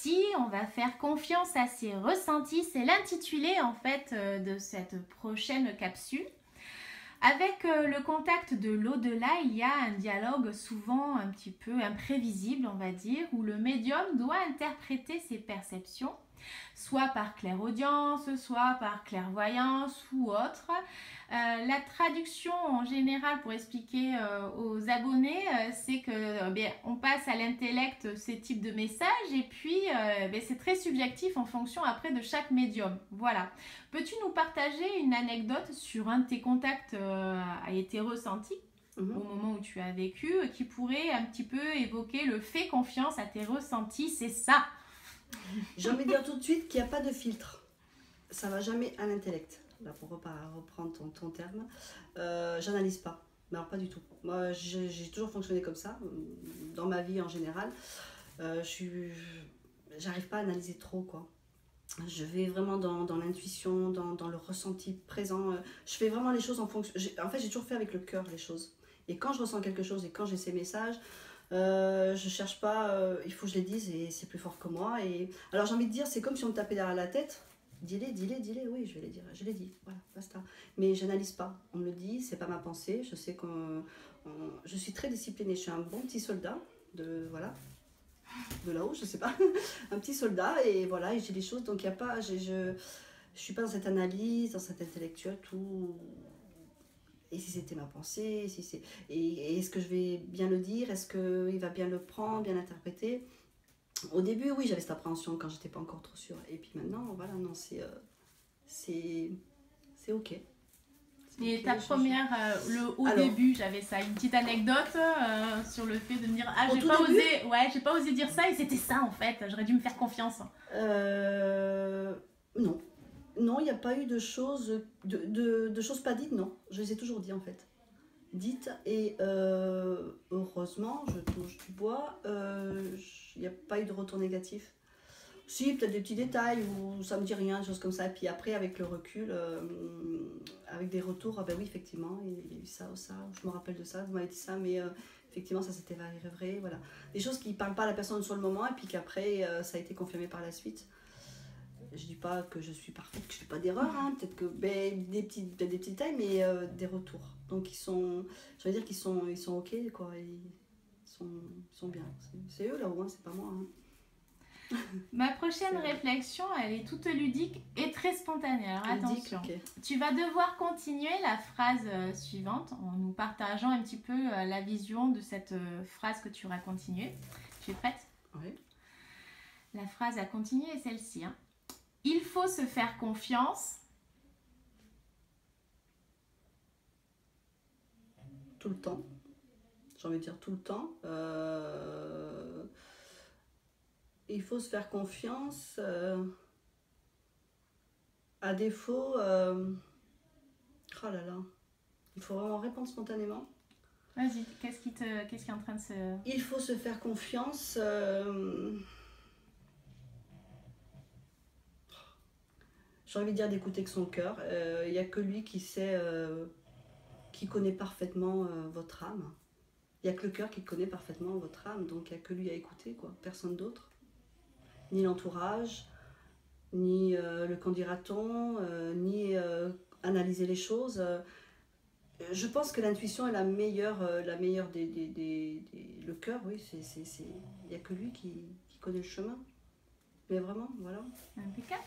ressentis, on va faire confiance à ses ressentis. C'est l'intitulé en fait de cette prochaine capsule. Avec le contact de l'au-delà, il y a un dialogue souvent un petit peu imprévisible, on va dire, où le médium doit interpréter ses perceptions, soit par clairaudience, soit par clairvoyance ou autre. La traduction en général pour expliquer aux abonnés, c'est que on passe à l'intellect ces types de messages et puis c'est très subjectif en fonction après de chaque médium. Voilà. Peux-tu nous partager une anecdote sur un de tes contacts a été ressenti au moment où tu as vécu, qui pourrait un petit peu évoquer le fait confiance à tes ressentis, c'est ça. J'ai envie de dire tout de suite qu'il n'y a pas de filtre. Ça ne va jamais à l'intellect. Là, pour reprendre ton terme, j'analyse pas. Mais alors, pas du tout. Moi, j'ai toujours fonctionné comme ça, dans ma vie en général. J'arrive pas à analyser trop, quoi. Je vais vraiment dans l'intuition, dans le ressenti présent. Je fais vraiment les choses en fonction. En fait, j'ai toujours fait avec le cœur les choses. Et quand je ressens quelque chose et quand j'ai ces messages, je cherche pas, il faut que je les dise et c'est plus fort que moi. Et alors j'ai envie de dire, c'est comme si on me tapait derrière la tête. Dis-les, oui, je vais les dire, je les dis, voilà, basta. Mais j'analyse pas, on me le dit, c'est pas ma pensée, je sais je suis très disciplinée, je suis un bon petit soldat de là-haut, je sais pas, un petit soldat et voilà, et j'ai des choses, donc il y a pas, je suis pas dans cette analyse, dans cet intellectuel, tout. Et si c'était ma pensée, et est-ce que je vais bien le dire, est-ce qu'il va bien le prendre, bien l'interpréter. Au début, oui, j'avais cette appréhension quand j'étais pas encore trop sûre. Et puis maintenant, voilà, non, c'est ok. Et okay, ta première, au début, j'avais ça, une petite anecdote sur le fait de me dire, j'ai pas osé dire ça et c'était ça en fait, j'aurais dû me faire confiance. Non. Non, il n'y a pas eu de choses, de choses pas dites, non. Je les ai toujours dit en fait. Dites et heureusement, je touche du bois, il n'y a pas eu de retour négatif. Si, peut-être des petits détails où ça me dit rien, des choses comme ça. Et puis après, avec le recul, avec des retours, ah ben oui, effectivement, il y a eu ça ou ça, je me rappelle de ça, vous m'avez dit ça, mais effectivement, ça s'était vrai, voilà. Des choses qui ne parlent pas à la personne sur le moment et puis qu'après, ça a été confirmé par la suite. Je dis pas que je suis parfaite, que je fais pas d'erreur, hein. Peut-être que des petits détails, mais des retours. Donc ils sont, je veux dire qu'ils sont ok, quoi. Ils sont bien. C'est eux là-haut, hein, c'est pas moi. Hein. Ma prochaine réflexion, elle est toute ludique et très spontanée. Alors attention, okay. Tu vas devoir continuer la phrase suivante en nous partageant un petit peu la vision de cette phrase que tu auras continuée. Tu es prête? Oui. La phrase à continuer est celle-ci. Hein. Il faut se faire confiance. Tout le temps. J'ai envie de dire tout le temps. Il faut se faire confiance. À défaut... Oh là là. Il faut vraiment répondre spontanément. Vas-y, qu'est-ce qui est en train de se... Il faut se faire confiance... J'ai envie de dire d'écouter que son cœur. Il n'y a que lui qui sait, qui connaît parfaitement votre âme. Il n'y a que le cœur qui connaît parfaitement votre âme. Donc il n'y a que lui à écouter, quoi. Personne d'autre. Ni l'entourage, ni le qu'en dira-t-on, ni analyser les choses. Je pense que l'intuition est la meilleure le cœur, oui. Il n'y a que lui qui connaît le chemin. Mais vraiment, voilà. Impeccable.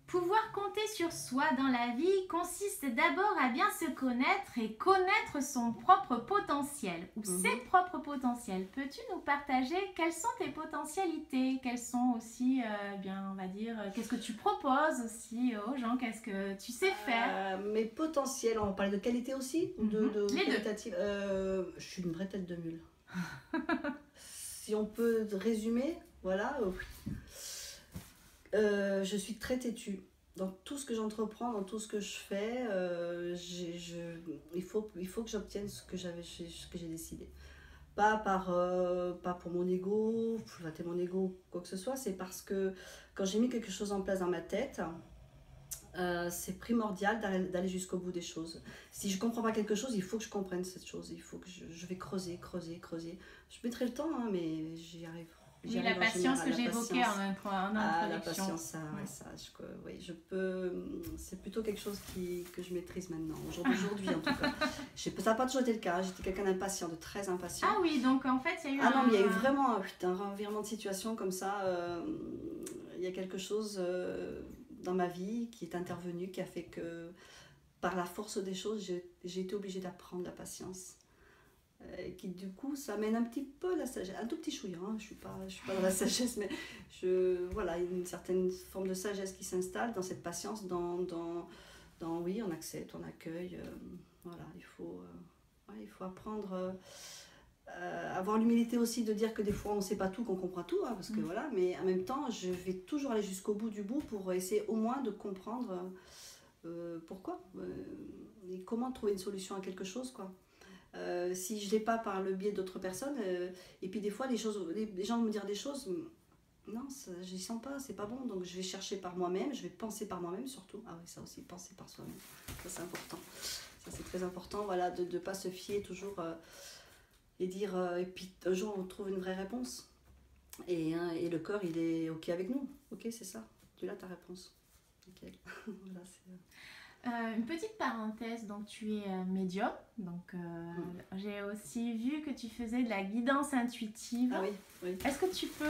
Pouvoir compter sur soi dans la vie consiste d'abord à bien se connaître et connaître son propre potentiel ou ses propres potentiels. Peux-tu nous partager quelles sont tes potentialités? Quelles sont aussi, on va dire, qu'est-ce que tu proposes aussi aux gens? Qu'est-ce que tu sais faire? Mes potentiels, on va parler de qualité aussi? Les deux. Je suis une vraie tête de mule. Si on peut résumer, voilà... je suis très têtue. Dans tout ce que j'entreprends, dans tout ce que je fais, il faut que j'obtienne ce que j'ai décidé. Pas pour mon ego, pour flatter mon ego, quoi que ce soit. C'est parce que quand j'ai mis quelque chose en place dans ma tête, c'est primordial d'aller jusqu'au bout des choses. Si je ne comprends pas quelque chose, il faut que je comprenne cette chose. Il faut que je vais creuser. Je mettrai le temps, hein, mais j'y arrive. J'y Oui, la arrive en patience général, que la j'évoquais patience. en Ah, la introduction. patience, ça, ouais, ça, oui, je peux. C'est plutôt quelque chose que je maîtrise maintenant, au jour d'aujourd'hui en tout cas. Ça n'a pas toujours été le cas. J'étais quelqu'un d'impatient, de très impatient. Ah oui, donc en fait, il y a eu Ah non, mais il y a eu vraiment un revirement de situation comme ça. Il y a quelque chose dans ma vie qui est intervenu, qui a fait que, par la force des choses, j'ai été obligée d'apprendre la patience. Et qui du coup ça mène un petit peu la sagesse, un tout petit chouïa, hein. Je suis pas dans la sagesse, mais voilà, une certaine forme de sagesse qui s'installe dans cette patience, dans oui, on accepte, on accueille, voilà, il faut apprendre, avoir l'humilité aussi de dire que des fois on sait pas tout, qu'on comprend tout, hein, parce que voilà, mais en même temps je vais toujours aller jusqu'au bout du bout pour essayer au moins de comprendre pourquoi et comment trouver une solution à quelque chose, quoi. Si je ne l'ai pas par le biais d'autres personnes, et puis des fois les gens vont me dire des choses, non, je n'y sens pas, c'est pas bon, donc je vais chercher par moi-même, je vais penser par moi-même surtout. Ah oui, ça aussi, penser par soi-même, ça c'est important, ça c'est très important, voilà, de ne pas se fier toujours et dire, et puis un jour on trouve une vraie réponse, et le corps il est ok avec nous, ok, c'est ça, tu l'as ta réponse, ok. Voilà, c'est... Une petite parenthèse, donc tu es médium, donc j'ai aussi vu que tu faisais de la guidance intuitive. Ah oui, oui. Est-ce que tu peux...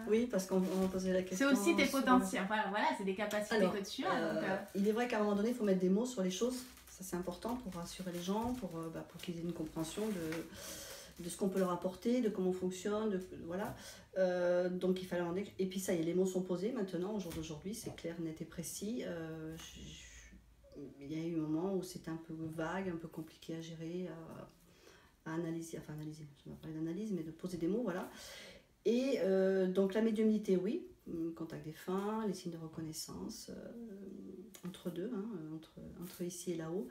Oui, parce qu'on m'a posé la question. C'est aussi tes potentiels, voilà, c'est des capacités alors, que tu as. il est vrai qu'à un moment donné, il faut mettre des mots sur les choses, ça c'est important pour rassurer les gens, pour qu'ils aient une compréhension de ce qu'on peut leur apporter, de comment on fonctionne, voilà. Donc il fallait demander, et puis ça y est, les mots sont posés maintenant, au jour d'aujourd'hui, c'est clair, net et précis. Il y a eu un moment où c'était un peu vague, un peu compliqué à gérer, à analyser, je ne vais pas parler d'analyse, mais de poser des mots, voilà. Et donc la médiumnité, oui, contact défunt, les signes de reconnaissance, entre deux, hein, entre ici et là-haut.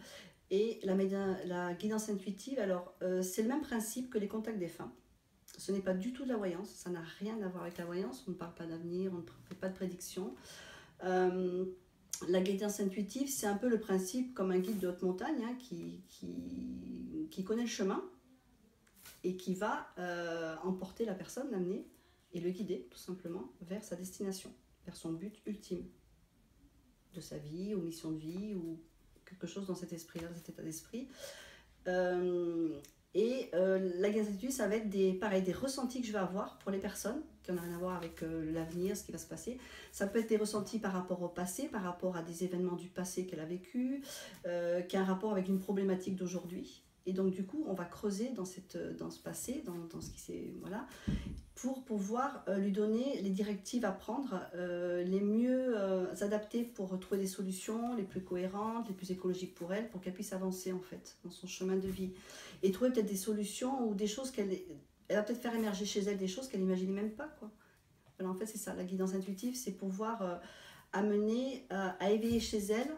Et la guidance intuitive, alors c'est le même principe que les contacts défunts. Ce n'est pas du tout de la voyance, ça n'a rien à voir avec la voyance, on ne parle pas d'avenir, on ne fait pas de prédiction. La guidance intuitive, c'est un peu le principe comme un guide de haute montagne, hein, qui connaît le chemin et qui va emporter la personne, l'amener et le guider tout simplement vers sa destination, vers son but ultime de sa vie ou mission de vie ou quelque chose dans cet esprit-là, dans cet état d'esprit. La guidance intuitive, ça va être des ressentis que je vais avoir pour les personnes qui n'ont rien à voir avec l'avenir, ce qui va se passer. Ça peut être des ressentis par rapport au passé, par rapport à des événements du passé qu'elle a vécu, qui a un rapport avec une problématique d'aujourd'hui. Et donc du coup, on va creuser dans ce passé, dans ce qui s'est... Voilà, pour pouvoir lui donner les directives à prendre, les mieux adaptées pour trouver des solutions les plus cohérentes, les plus écologiques pour elle, pour qu'elle puisse avancer en fait dans son chemin de vie. Et trouver peut-être des solutions ou des choses elle va peut-être faire émerger chez elle des choses qu'elle n'imaginait même pas, quoi. Voilà, en fait c'est ça, la guidance intuitive, c'est pouvoir amener à éveiller chez elle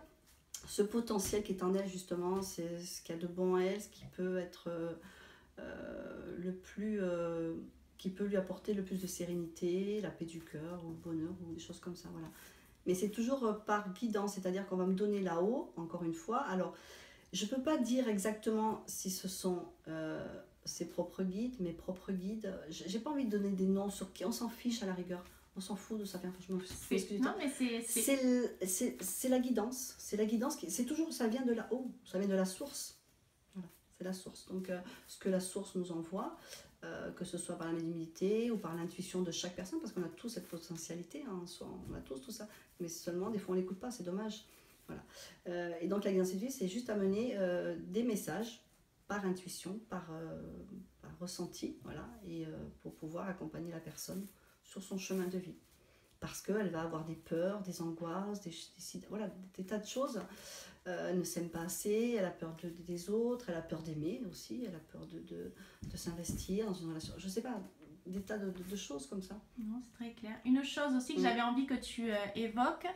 ce potentiel qui est en elle justement, c'est ce qu'il y a de bon à elle, ce qui peut être le plus... qui peut lui apporter le plus de sérénité, la paix du cœur, ou le bonheur, ou des choses comme ça, voilà. Mais c'est toujours par guidance, c'est-à-dire qu'on va me donner là-haut, encore une fois. Alors, je ne peux pas dire exactement si ce sont ses propres guides, mes propres guides. J'ai pas envie de donner des noms sur qui, on s'en fiche à la rigueur. On s'en fout de ça, franchement. Non, mais c'est la guidance. C'est la guidance, c'est toujours, ça vient de là-haut, ça vient de la source. Voilà, c'est la source. Donc, ce que la source nous envoie, que ce soit par la médiumnité ou par l'intuition de chaque personne, parce qu'on a tous cette potentialité, hein, on a tous tout ça, mais seulement des fois on l'écoute pas, c'est dommage. Voilà. Et donc la guidance intuitive, c'est juste amener des messages par intuition, par ressenti, voilà, et pour pouvoir accompagner la personne sur son chemin de vie. Parce qu'elle va avoir des peurs, des angoisses, voilà, des tas de choses. Elle ne s'aime pas assez, elle a peur des autres, elle a peur d'aimer aussi, elle a peur de s'investir dans une relation. Je ne sais pas, des tas de choses comme ça. Non, c'est très clair. Une chose aussi que j'avais envie que tu évoques,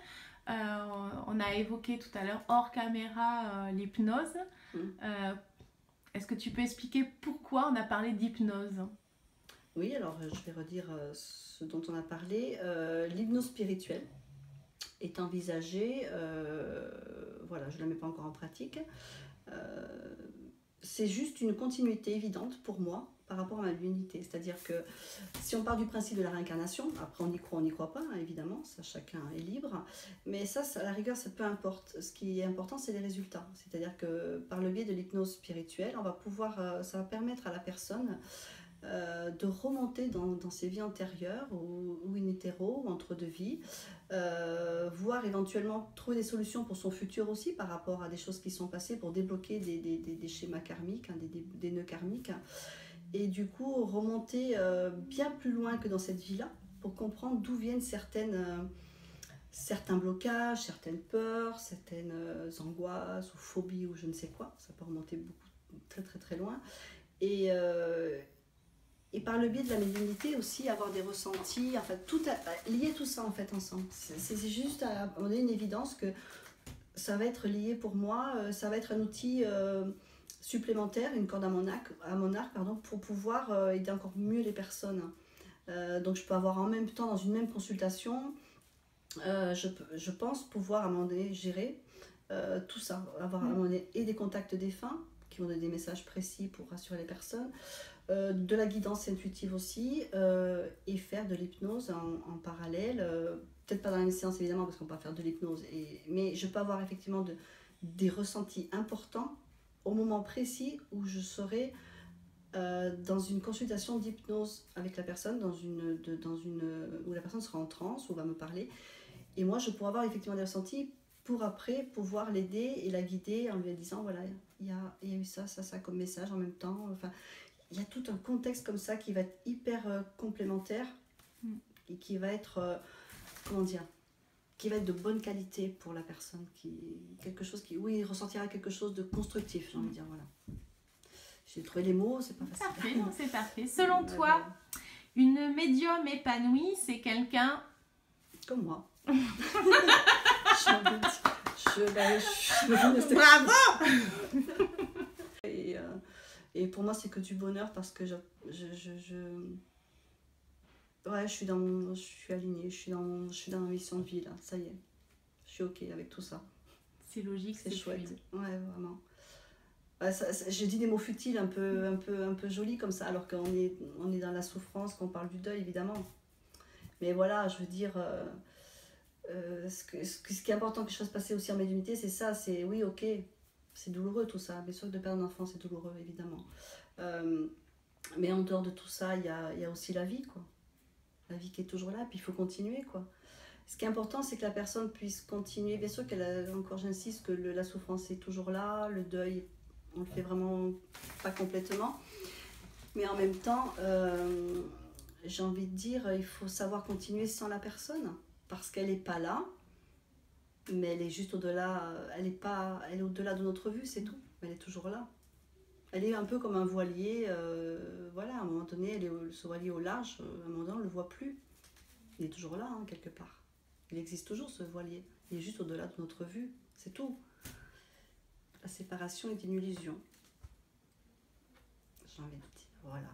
on a évoqué tout à l'heure hors caméra l'hypnose. Est-ce que tu peux expliquer pourquoi on a parlé d'hypnose ? Oui, alors je vais redire ce dont on a parlé. L'hypnose spirituelle est envisagée, voilà, je ne la mets pas encore en pratique. C'est juste une continuité évidente pour moi par rapport à ma divinité. C'est-à-dire que si on part du principe de la réincarnation, après on n'y croit pas, hein, évidemment, ça chacun est libre, mais ça, à la rigueur, ça peu importe. Ce qui est important, c'est les résultats. C'est-à-dire que par le biais de l'hypnose spirituelle, on va pouvoir, ça va permettre à la personne de remonter dans ses vies antérieures ou in utero ou entre deux vies, voire éventuellement trouver des solutions pour son futur aussi par rapport à des choses qui sont passées pour débloquer des schémas karmiques, hein, des nœuds karmiques, et du coup remonter bien plus loin que dans cette vie-là pour comprendre d'où viennent certains blocages, certaines peurs, certaines angoisses ou phobies ou je ne sais quoi. Ça peut remonter très très très loin. Et par le biais de la médiumnité aussi, avoir des ressentis, enfin, lier tout ça en fait ensemble. C'est juste, on a une évidence que ça va être lié pour moi, ça va être un outil supplémentaire, une corde à mon arc, pour pouvoir aider encore mieux les personnes. Donc je peux avoir en même temps, dans une même consultation, je pense pouvoir à un moment donné gérer tout ça, avoir à un moment donné et des contacts défunts qui vont donner des messages précis pour rassurer les personnes, de la guidance intuitive aussi, et faire de l'hypnose en parallèle, peut-être pas dans les séances évidemment parce qu'on peut pas faire de l'hypnose, mais je peux avoir effectivement des ressentis importants au moment précis où je serai dans une consultation d'hypnose avec la personne, où la personne sera en transe, où va me parler, et moi je pourrais avoir effectivement des ressentis pour après pouvoir l'aider et la guider en lui disant voilà, il y a eu ça comme message en même temps. Enfin, il y a tout un contexte comme ça qui va être hyper complémentaire et qui va être, comment dire, qui va être de bonne qualité pour la personne, quelque chose qui, oui, ressentira quelque chose de constructif, j'ai envie de dire, voilà. J'ai trouvé les mots, c'est pas facile. Parfait, non, c'est parfait. Selon toi, une médium épanouie, c'est quelqu'un... Comme moi. Bravo. Et pour moi, c'est que du bonheur parce que ouais, je suis alignée, je suis dans ma mission de vie là, ça y est. Je suis ok avec tout ça. C'est logique, c'est chouette. fluide. Ouais, vraiment. Ouais, je dis des mots futiles un peu jolis comme ça, alors qu'on est dans la souffrance, qu'on parle du deuil évidemment. Mais voilà, je veux dire, ce qui est important que je fasse passer aussi en médiumnité, c'est ça, c'est oui, ok, c'est douloureux tout ça, bien sûr que de perdre un enfant c'est douloureux évidemment. Mais en dehors de tout ça, il y a aussi la vie, quoi. La vie qui est toujours là, puis il faut continuer, quoi. Ce qui est important, c'est que la personne puisse continuer. Bien sûr encore j'insiste que la souffrance est toujours là, le deuil, on le fait vraiment pas complètement. Mais en même temps, j'ai envie de dire, il faut savoir continuer sans la personne, parce qu'elle n'est pas là, mais elle est juste au-delà, elle est au-delà de notre vue, c'est tout. Elle est toujours là. Elle est un peu comme un voilier, voilà, à un moment donné, ce voilier au large, à un moment donné, on ne le voit plus. Il est toujours là, hein, quelque part. Il existe toujours, ce voilier. Il est juste au-delà de notre vue, c'est tout. La séparation est une illusion. J'ai envie de dire, voilà.